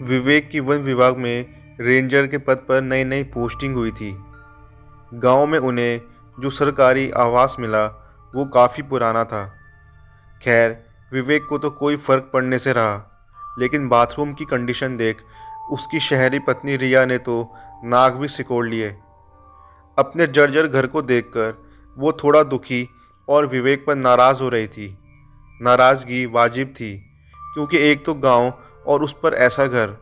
विवेक की वन विभाग में रेंजर के पद पर नई नई पोस्टिंग हुई थी। गांव में उन्हें जो सरकारी आवास मिला वो काफ़ी पुराना था। खैर, विवेक को तो कोई फ़र्क पड़ने से रहा, लेकिन बाथरूम की कंडीशन देख उसकी शहरी पत्नी रिया ने तो नाक भी सिकोड़ लिए। अपने जर्जर घर को देखकर वो थोड़ा दुखी और विवेक पर नाराज़ हो रही थी। नाराज़गी वाजिब थी, क्योंकि एक तो गांव और उस पर ऐसा घर।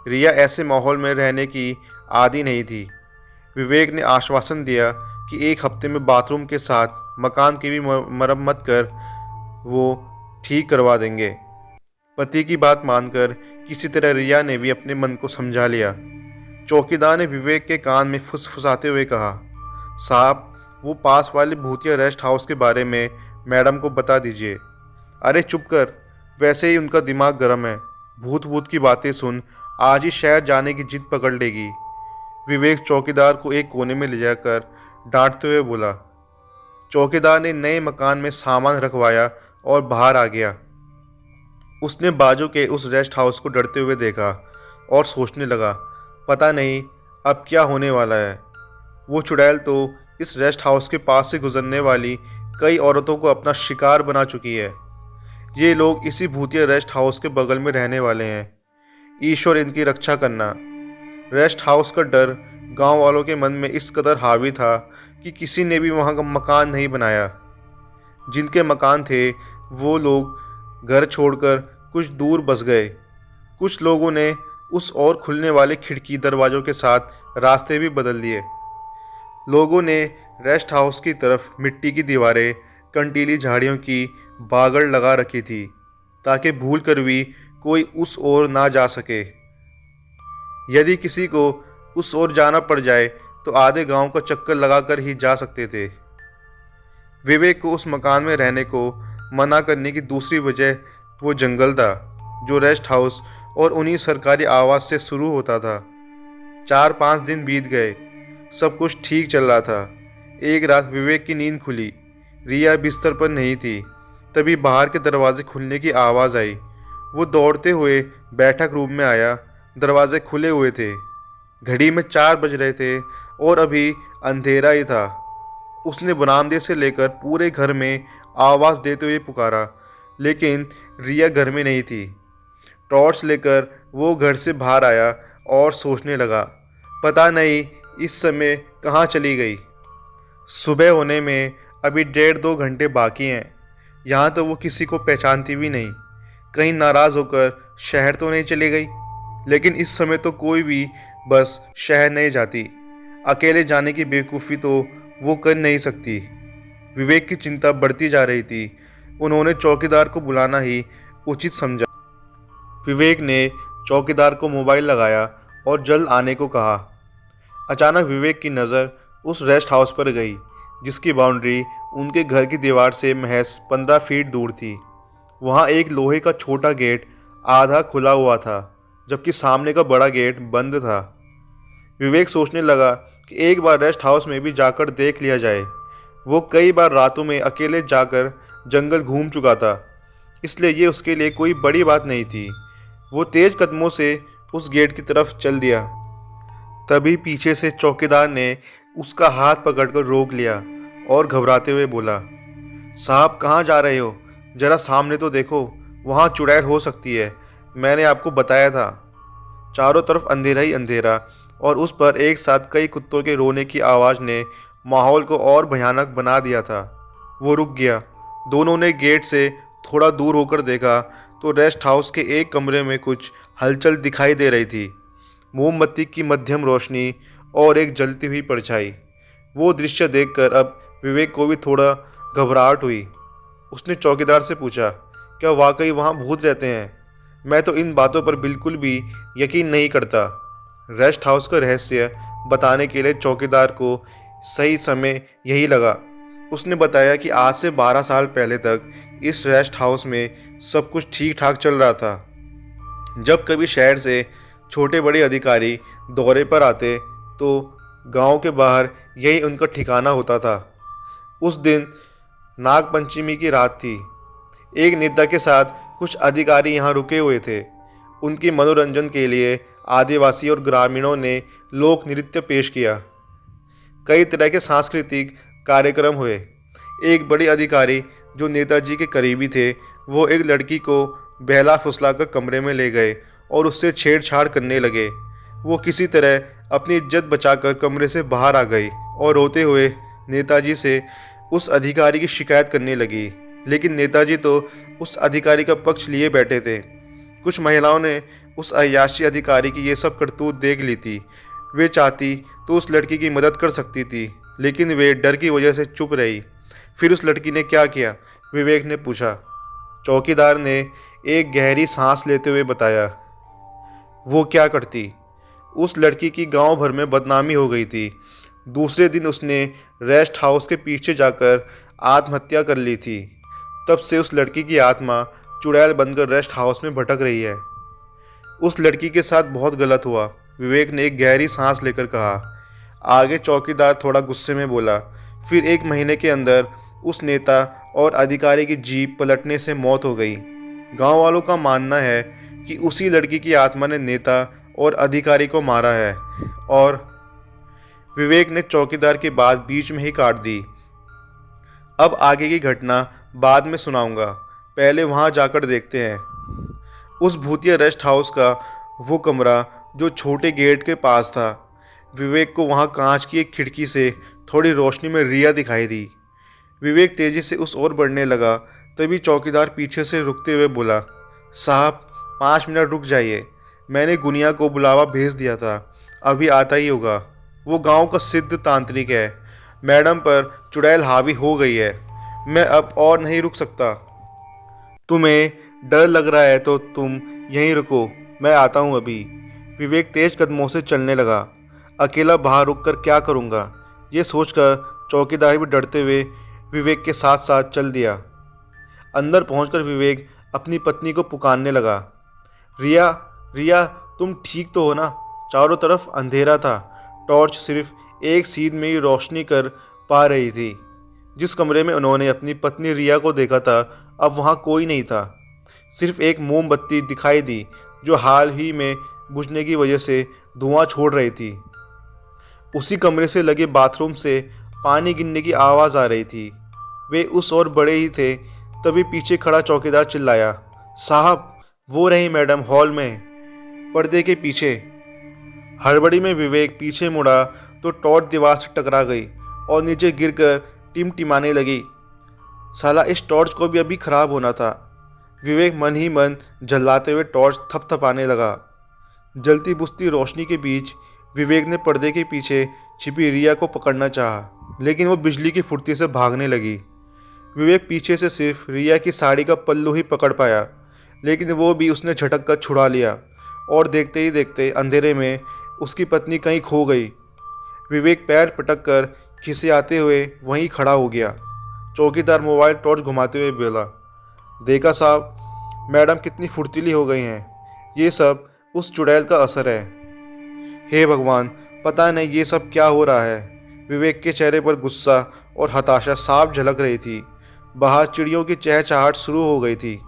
रिया ऐसे माहौल में रहने की आदी नहीं थी। विवेक ने आश्वासन दिया कि एक हफ्ते में बाथरूम के साथ मकान की भी मरम्मत कर वो ठीक करवा देंगे। पति की बात मानकर किसी तरह रिया ने भी अपने मन को समझा लिया। चौकीदार ने विवेक के कान में फुसफुसाते हुए कहा, साहब, वो पास वाले भूतिया रेस्ट हाउस के बारे में मैडम को बता दीजिए। अरे चुप कर, वैसे ही उनका दिमाग गर्म है। भूत भूत की बातें सुन आज ही शहर जाने की जिद पकड़ लेगी। विवेक चौकीदार को एक कोने में ले जाकर डांटते हुए बोला। चौकीदार ने नए मकान में सामान रखवाया और बाहर आ गया। उसने बाजू के उस रेस्ट हाउस को डरते हुए देखा और सोचने लगा, पता नहीं अब क्या होने वाला है। वो चुड़ैल तो इस रेस्ट हाउस के पास से गुजरने वाली कई औरतों को अपना शिकार बना चुकी है। ये लोग इसी भूतिया रेस्ट हाउस के बगल में रहने वाले हैं। ईश्वर इनकी रक्षा करना। रेस्ट हाउस का डर गांव वालों के मन में इस कदर हावी था कि किसी ने भी वहां का मकान नहीं बनाया। जिनके मकान थे वो लोग घर छोड़कर कुछ दूर बस गए। कुछ लोगों ने उस ओर खुलने वाले खिड़की दरवाज़ों के साथ रास्ते भी बदल दिए। लोगों ने रेस्ट हाउस की तरफ मिट्टी की दीवारें, कंटीली झाड़ियों की बागड़ लगा रखी थी, ताकि भूल कर भी कोई उस ओर ना जा सके। यदि किसी को उस ओर जाना पड़ जाए तो आधे गांव का चक्कर लगाकर ही जा सकते थे। विवेक को उस मकान में रहने को मना करने की दूसरी वजह वो जंगल था जो रेस्ट हाउस और उन्हीं सरकारी आवास से शुरू होता था। 4-5 दिन बीत गए, सब कुछ ठीक चल रहा था। एक रात विवेक की नींद खुली। रिया बिस्तर पर नहीं थी। तभी बाहर के दरवाजे खुलने की आवाज़ आई। वो दौड़ते हुए बैठक रूम में आया। दरवाजे खुले हुए थे। घड़ी में 4 बज रहे थे और अभी अंधेरा ही था। उसने बरामदे से लेकर पूरे घर में आवाज़ देते हुए पुकारा, लेकिन रिया घर में नहीं थी। टॉर्च लेकर वो घर से बाहर आया और सोचने लगा, पता नहीं इस समय कहाँ चली गई। सुबह होने में अभी 1.5-2 घंटे बाकी हैं। यहाँ तो वो किसी को पहचानती भी नहीं। कहीं नाराज़ होकर शहर तो नहीं चली गई। लेकिन इस समय तो कोई भी बस शहर नहीं जाती। अकेले जाने की बेवकूफ़ी तो वो कर नहीं सकती। विवेक की चिंता बढ़ती जा रही थी। उन्होंने चौकीदार को बुलाना ही उचित समझा। विवेक ने चौकीदार को मोबाइल लगाया और जल्द आने को कहा। अचानक विवेक की नज़र उस रेस्ट हाउस पर गई, जिसकी बाउंड्री उनके घर की दीवार से महज 15 फीट दूर थी। वहाँ एक लोहे का छोटा गेट आधा खुला हुआ था, जबकि सामने का बड़ा गेट बंद था। विवेक सोचने लगा कि एक बार रेस्ट हाउस में भी जाकर देख लिया जाए। वो कई बार रातों में अकेले जाकर जंगल घूम चुका था, इसलिए ये उसके लिए कोई बड़ी बात नहीं थी। वो तेज कदमों से उस गेट की तरफ चल दिया। तभी पीछे से चौकीदार ने उसका हाथ पकड़कर रोक लिया और घबराते हुए बोला, साहब, कहाँ जा रहे हो? ज़रा सामने तो देखो, वहाँ चुड़ैल हो सकती है। मैंने आपको बताया था। चारों तरफ अंधेरा ही अंधेरा और उस पर एक साथ कई कुत्तों के रोने की आवाज़ ने माहौल को और भयानक बना दिया था। वो रुक गया। दोनों ने गेट से थोड़ा दूर होकर देखा तो रेस्ट हाउस के एक कमरे में कुछ हलचल दिखाई दे रही थी। मोमबत्ती की मध्यम रोशनी और एक जलती हुई परछाई। वो दृश्य देखकर अब विवेक को भी थोड़ा घबराहट हुई। उसने चौकीदार से पूछा, क्या वाकई वहाँ भूत रहते हैं? मैं तो इन बातों पर बिल्कुल भी यकीन नहीं करता। रेस्ट हाउस का रहस्य बताने के लिए चौकीदार को सही समय यही लगा। उसने बताया कि आज से 12 साल पहले तक इस रेस्ट हाउस में सब कुछ ठीक ठाक चल रहा था। जब कभी शहर से छोटे बड़े अधिकारी दौरे पर आते तो गांव के बाहर यही उनका ठिकाना होता था। उस दिन नागपंचमी की रात थी। एक नेता के साथ कुछ अधिकारी यहाँ रुके हुए थे। उनके मनोरंजन के लिए आदिवासी और ग्रामीणों ने लोक नृत्य पेश किया। कई तरह के सांस्कृतिक कार्यक्रम हुए। एक बड़े अधिकारी जो नेताजी के करीबी थे, वो एक लड़की को बहला फुसलाकर कमरे में ले गए और उससे छेड़छाड़ करने लगे। वो किसी तरह अपनी इज्जत बचाकर कमरे से बाहर आ गई और रोते हुए नेताजी से उस अधिकारी की शिकायत करने लगी। लेकिन नेताजी तो उस अधिकारी का पक्ष लिए बैठे थे। कुछ महिलाओं ने उस अय्याशी अधिकारी की ये सब करतूत देख ली थी। वे चाहती तो उस लड़की की मदद कर सकती थी, लेकिन वे डर की वजह से चुप रही। फिर उस लड़की ने क्या किया? विवेक ने पूछा। चौकीदार ने एक गहरी सांस लेते हुए बताया। वो क्या करती? उस लड़की की गांव भर में बदनामी हो गई थी। दूसरे दिन उसने रेस्ट हाउस के पीछे जाकर आत्महत्या कर ली थी। तब से उस लड़की की आत्मा चुड़ैल बनकर रेस्ट हाउस में भटक रही है। उस लड़की के साथ बहुत गलत हुआ, विवेक ने एक गहरी सांस लेकर कहा। आगे चौकीदार थोड़ा गुस्से में बोला। फिर 1 महीने के अंदर उस नेता और अधिकारी की जीप पलटने से मौत हो गई। गांव वालों का मानना है कि उसी लड़की की आत्मा ने नेता और अधिकारी को मारा है। और विवेक ने चौकीदार की बात बीच में ही काट दी। अब आगे की घटना बाद में सुनाऊंगा, पहले वहां जाकर देखते हैं। उस भूतिया रेस्ट हाउस का वो कमरा जो छोटे गेट के पास था, विवेक को वहां कांच की एक खिड़की से थोड़ी रोशनी में रिया दिखाई दी। विवेक तेजी से उस ओर बढ़ने लगा। तभी चौकीदार पीछे से रुकते हुए बोला, साहब 5 मिनट रुक जाइए, मैंने गुनिया को बुलावा भेज दिया था, अभी आता ही होगा। वो गांव का सिद्ध तांत्रिक है, मैडम पर चुड़ैल हावी हो गई है, मैं अब और नहीं रुक सकता। तुम्हें डर लग रहा है तो तुम यहीं रुको, मैं आता हूँ अभी। विवेक तेज कदमों से चलने लगा। अकेला बाहर रुककर क्या करूँगा, ये सोचकर चौकीदार भी डरते हुए विवेक के साथ साथ चल दिया। अंदर पहुंचकर विवेक अपनी पत्नी को पुकारने लगा। रिया, रिया, तुम ठीक तो हो ना? चारों तरफ अंधेरा था, टॉर्च सिर्फ एक सीध में ही रोशनी कर पा रही थी। जिस कमरे में उन्होंने अपनी पत्नी रिया को देखा था, अब वहाँ कोई नहीं था। सिर्फ एक मोमबत्ती दिखाई दी जो हाल ही में बुझने की वजह से धुआं छोड़ रही थी। उसी कमरे से लगे बाथरूम से पानी गिरने की आवाज़ आ रही थी। वे उस ओर बड़े ही थे, तभी पीछे खड़ा चौकीदार चिल्लाया, साहब वो रही मैडम हॉल में, पर्दे के पीछे। हड़बड़ी में विवेक पीछे मुड़ा तो टॉर्च दीवार से टकरा गई और नीचे गिरकर टिमटिमाने लगी। साला इस टॉर्च को भी अभी खराब होना था। विवेक मन ही मन जलाते हुए टॉर्च थपथपाने लगा। जलती बुझती रोशनी के बीच विवेक ने पर्दे के पीछे छिपी रिया को पकड़ना चाहा, लेकिन वो बिजली की फुर्ती से भागने लगी। विवेक पीछे से सिर्फ रिया की साड़ी का पल्लू ही पकड़ पाया, लेकिन वो भी उसने झटक कर छुड़ा लिया और देखते ही देखते अंधेरे में उसकी पत्नी कहीं खो गई। विवेक पैर पटक कर खिसियाते हुए वहीं खड़ा हो गया। चौकीदार मोबाइल टॉर्च घुमाते हुए बोला, देखा साहब, मैडम कितनी फुर्तीली हो गई हैं, ये सब उस चुड़ैल का असर है। हे भगवान, पता नहीं ये सब क्या हो रहा है। विवेक के चेहरे पर गुस्सा और हताशा साफ झलक रही थी। बाहर चिड़ियों की चहचहाहट शुरू हो गई थी।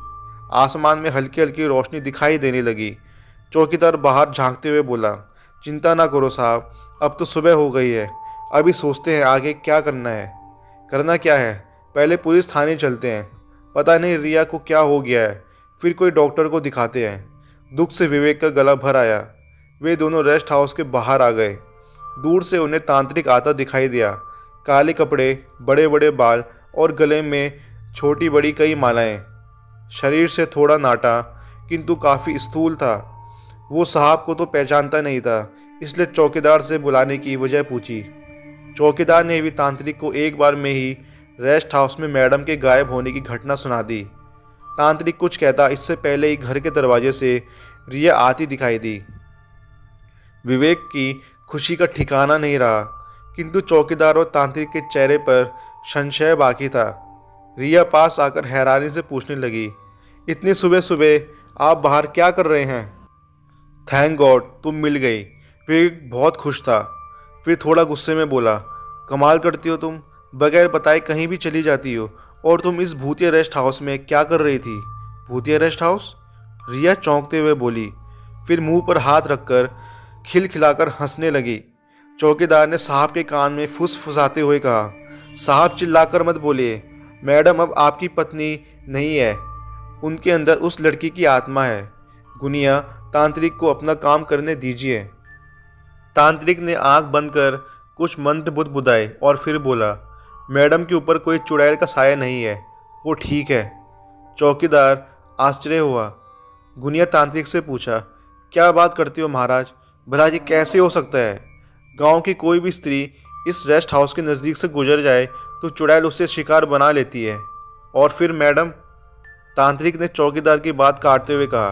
आसमान में हल्की हल्की रोशनी दिखाई देने लगी। चौकीदार बाहर झांकते हुए बोला, चिंता ना करो साहब, अब तो सुबह हो गई है, अभी सोचते हैं आगे क्या करना है। करना क्या है, पहले पुलिस थाने चलते हैं, पता नहीं रिया को क्या हो गया है, फिर कोई डॉक्टर को दिखाते हैं। दुख से विवेक का गला भर आया। वे दोनों रेस्ट हाउस के बाहर आ गए। दूर से उन्हें तांत्रिक आता दिखाई दिया। काले कपड़े, बड़े बड़े बाल और गले में छोटी बड़ी कई मालाएं। शरीर से थोड़ा नाटा किंतु काफ़ी स्थूल था। वो साहब को तो पहचानता नहीं था, इसलिए चौकीदार से बुलाने की वजह पूछी। चौकीदार ने भी तांत्रिक को एक बार में ही रेस्ट हाउस में मैडम के गायब होने की घटना सुना दी। तांत्रिक कुछ कहता इससे पहले ही घर के दरवाजे से रिया आती दिखाई दी। विवेक की खुशी का ठिकाना नहीं रहा, किंतु चौकीदार और तांत्रिक के चेहरे पर संशय बाकी था। रिया पास आकर हैरानी से पूछने लगी, इतनी सुबह सुबह आप बाहर क्या कर रहे हैं? थैंक गॉड तुम मिल गई। विवेक बहुत खुश था। फिर थोड़ा गुस्से में बोला, कमाल करती हो तुम, बगैर बताए कहीं भी चली जाती हो। और तुम इस भूतिया रेस्ट हाउस में क्या कर रही थी? भूतिया रेस्ट हाउस? रिया चौंकते हुए बोली, फिर मुंह पर हाथ रखकर खिलखिलाकर हंसने लगी। चौकीदार ने साहब के कान में फुसफुसाते हुए कहा, साहब चिल्लाकर मत बोलिए, मैडम अब आपकी पत्नी नहीं है, उनके अंदर उस लड़की की आत्मा है। गुनिया, तांत्रिक को अपना काम करने दीजिए। तांत्रिक ने आंख बंद कर कुछ मंत्र बुदबुदाए और फिर बोला, मैडम के ऊपर कोई चुड़ैल का साया नहीं है, वो ठीक है। चौकीदार आश्चर्य हुआ। गुनिया तांत्रिक से पूछा, क्या बात करते हो महाराज, भला ये कैसे हो सकता है? गांव की कोई भी स्त्री इस रेस्ट हाउस के नज़दीक से गुजर जाए तो चुड़ैल उससे शिकार बना लेती है। और फिर मैडम, तांत्रिक ने चौकीदार की बात काटते हुए कहा,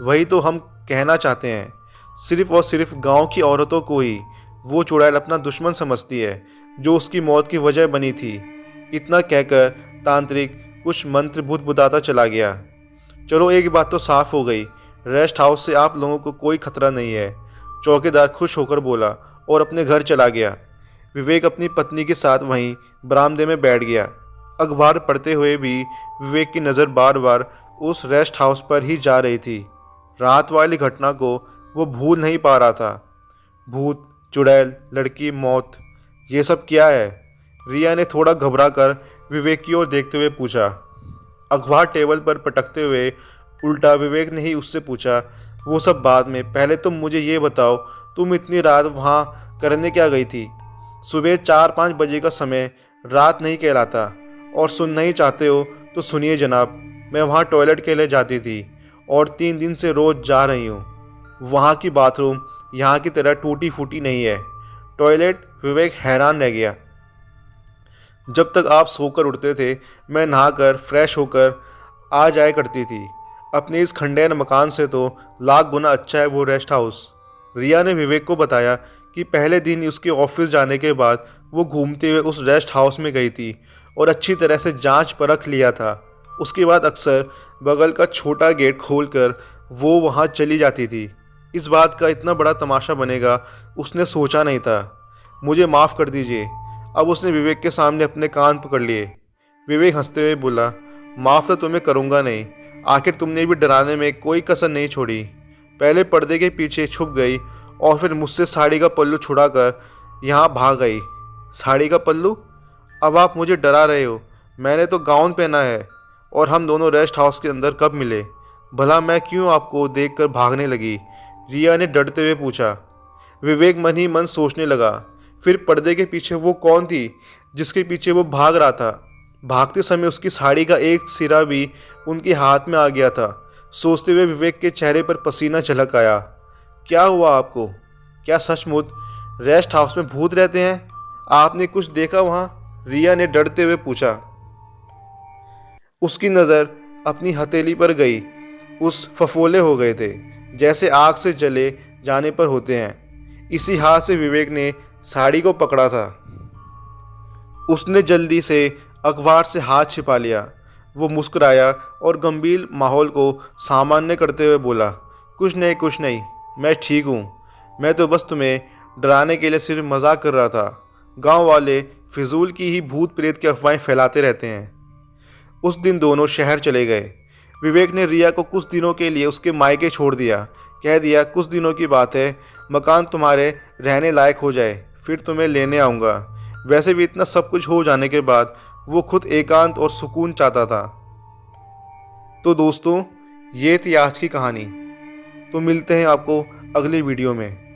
वही तो हम कहना चाहते हैं, सिर्फ और सिर्फ गांव की औरतों को ही वो चुड़ैल अपना दुश्मन समझती है जो उसकी मौत की वजह बनी थी। इतना कहकर तांत्रिक कुछ मंत्र बुदबुदाता चला गया। चलो एक बात तो साफ हो गई, रेस्ट हाउस से आप लोगों को कोई खतरा नहीं है, चौकीदार खुश होकर बोला और अपने घर चला गया। विवेक अपनी पत्नी के साथ वहीं बरामदे में बैठ गया। अखबार पढ़ते हुए भी विवेक की नज़र बार बार उस रेस्ट हाउस पर ही जा रही थी। रात वाली घटना को वो भूल नहीं पा रहा था। भूत, चुड़ैल, लड़की, मौत, ये सब क्या है? रिया ने थोड़ा घबरा कर विवेक की ओर देखते हुए पूछा। अखबार टेबल पर पटकते हुए उल्टा विवेक ने ही उससे पूछा, वो सब बाद में, पहले तुम मुझे ये बताओ, तुम इतनी रात वहाँ करने क्या गई थी? सुबह 4-5 बजे का समय रात नहीं कहलाता, और सुनना ही चाहते हो तो सुनिए जनाब, मैं वहाँ टॉयलेट के लिए जाती थी और 3 दिन से रोज़ जा रही हूँ। वहाँ की बाथरूम यहाँ की तरह टूटी फूटी नहीं है। टॉयलेट? विवेक हैरान रह गया। जब तक आप सोकर उठते थे मैं नहाकर फ्रेश होकर आ जाया करती थी। अपने इस खंडेर मकान से तो लाख गुना अच्छा है वो रेस्ट हाउस। रिया ने विवेक को बताया कि पहले दिन उसके ऑफिस जाने के बाद वो घूमते हुए उस रेस्ट हाउस में गई थी और अच्छी तरह से जांच परख लिया था। उसके बाद अक्सर बगल का छोटा गेट खोलकर वो वहाँ चली जाती थी। इस बात का इतना बड़ा तमाशा बनेगा उसने सोचा नहीं था। मुझे माफ़ कर दीजिए। अब उसने विवेक के सामने अपने कान पकड़ लिए। विवेक हंसते हुए बोला, माफ़ तो तुम्हें करूँगा नहीं, आखिर तुमने भी डराने में कोई कसर नहीं छोड़ी। पहले पर्दे के पीछे छुप गई और फिर मुझसे साड़ी का पल्लू छुड़ाकर यहाँ भाग गई। साड़ी का पल्लू? अब आप मुझे डरा रहे हो? मैंने तो गाउन पहना है। और हम दोनों रेस्ट हाउस के अंदर कब मिले? भला मैं क्यों आपको देखकर भागने लगी? रिया ने डरते हुए पूछा। विवेक मन ही मन सोचने लगा, फिर पर्दे के पीछे वो कौन थी जिसके पीछे वो भाग रहा था? भागते समय उसकी साड़ी का एक सिरा भी उनके हाथ में आ गया था। सोचते हुए विवेक के चेहरे पर पसीना झलक आया। क्या हुआ आपको? क्या सचमुच रेस्ट हाउस में भूत रहते हैं? आपने कुछ देखा वहाँ? रिया ने डरते हुए पूछा। उसकी नज़र अपनी हथेली पर गई। उस फफोले हो गए थे जैसे आग से जले जाने पर होते हैं। इसी हाथ से विवेक ने साड़ी को पकड़ा था। उसने जल्दी से अखबार से हाथ छिपा लिया। वो मुस्कुराया और गंभीर माहौल को सामान्य करते हुए बोला, कुछ नहीं, मैं ठीक हूँ। मैं तो बस तुम्हें डराने के लिए सिर्फ मजाक कर रहा था। गांव वाले फिजूल की ही भूत प्रेत की अफवाहें फैलाते रहते हैं। उस दिन दोनों शहर चले गए। विवेक ने रिया को कुछ दिनों के लिए उसके मायके छोड़ दिया। कह दिया, कुछ दिनों की बात है, मकान तुम्हारे रहने लायक हो जाए फिर तुम्हें लेने आऊँगा। वैसे भी इतना सब कुछ हो जाने के बाद वो खुद एकांत और सुकून चाहता था। तो दोस्तों, ये थी आज की कहानी। तो मिलते हैं आपको अगली वीडियो में।